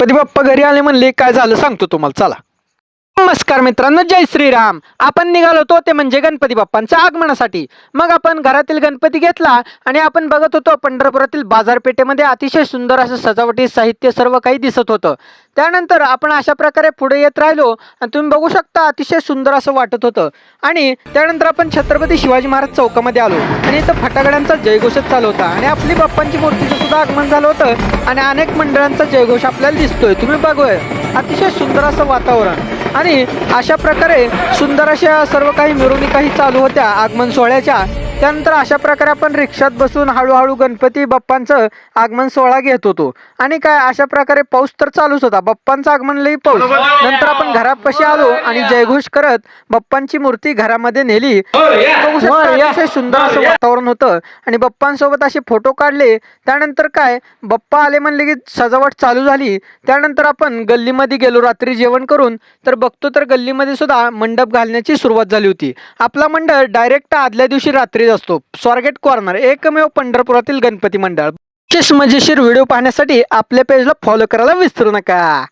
गणपती बाप्पा घरी आले म्हणले काय झालं सांगतो तुम्हाला, चला. नमस्कार मित्रांनो, जय श्रीराम. आपण निघालो होतो ते म्हणजे गणपती बाप्पांच्या आगमनासाठी. मग आपण घरातील गणपती घेतला आणि आपण बघत होतो पंढरपुरातील बाजारपेठेमध्ये अतिशय सुंदर असं सजावटी साहित्य सर्व काही दिसत होतं. त्यानंतर आपण अशा प्रकारे पुढे येत राहिलो आणि तुम्ही बघू शकता अतिशय सुंदर असं वाटत होतं. आणि त्यानंतर आपण छत्रपती शिवाजी महाराज चौकामध्ये आलो आणि इथं फटाकड्यांचा जयघोषच चालू होता आणि आपली बाप्पांची मूर्तीचं सुद्धा आगमन झालं होतं आणि अनेक मंडळांचा जयघोष आपल्याला दिसतोय. तुम्ही बघूया अतिशय सुंदर असं वातावरण आणि अशा प्रकारे सुंदर अशा सर्व काही मिरवणुकाही चालू होत्या आगमन सोहळ्याच्या. त्यानंतर अशा प्रकारे आपण रिक्षात बसून हळूहळू गणपती बाप्पांचं आगमन सोहळा घेत होतो. आणि काय अशा प्रकारे पाऊस तर चालूच होता, बाप्पांचं आगमन लई पाऊस. नंतर आपण घरापाशी आलो आणि जयघोष करत बाप्पांची मूर्ती घरामध्ये नेली. बघू शकता अतिशय सुंदर असं वातावरण होतं आणि बाप्पांसोबत असे फोटो काढले. त्यानंतर काय बाप्पा आले म्हणले की सजावट चालू झाली. त्यानंतर आपण गल्लीमध्ये गेलो रात्री जेवण करून, तर बघतो तर गल्लीमध्ये सुद्धा मंडप घालण्याची सुरुवात झाली होती. आपला मंडळ डायरेक्ट आदल्या दिवशी रात्रीच असतो. स्वारगेट कॉर्नर एकमेव पंढरपुरातील गणपती मंडळ. मजेशीर व्हिडिओ पाहण्यासाठी आपल्या पेजला फॉलो करायला विसरू नका.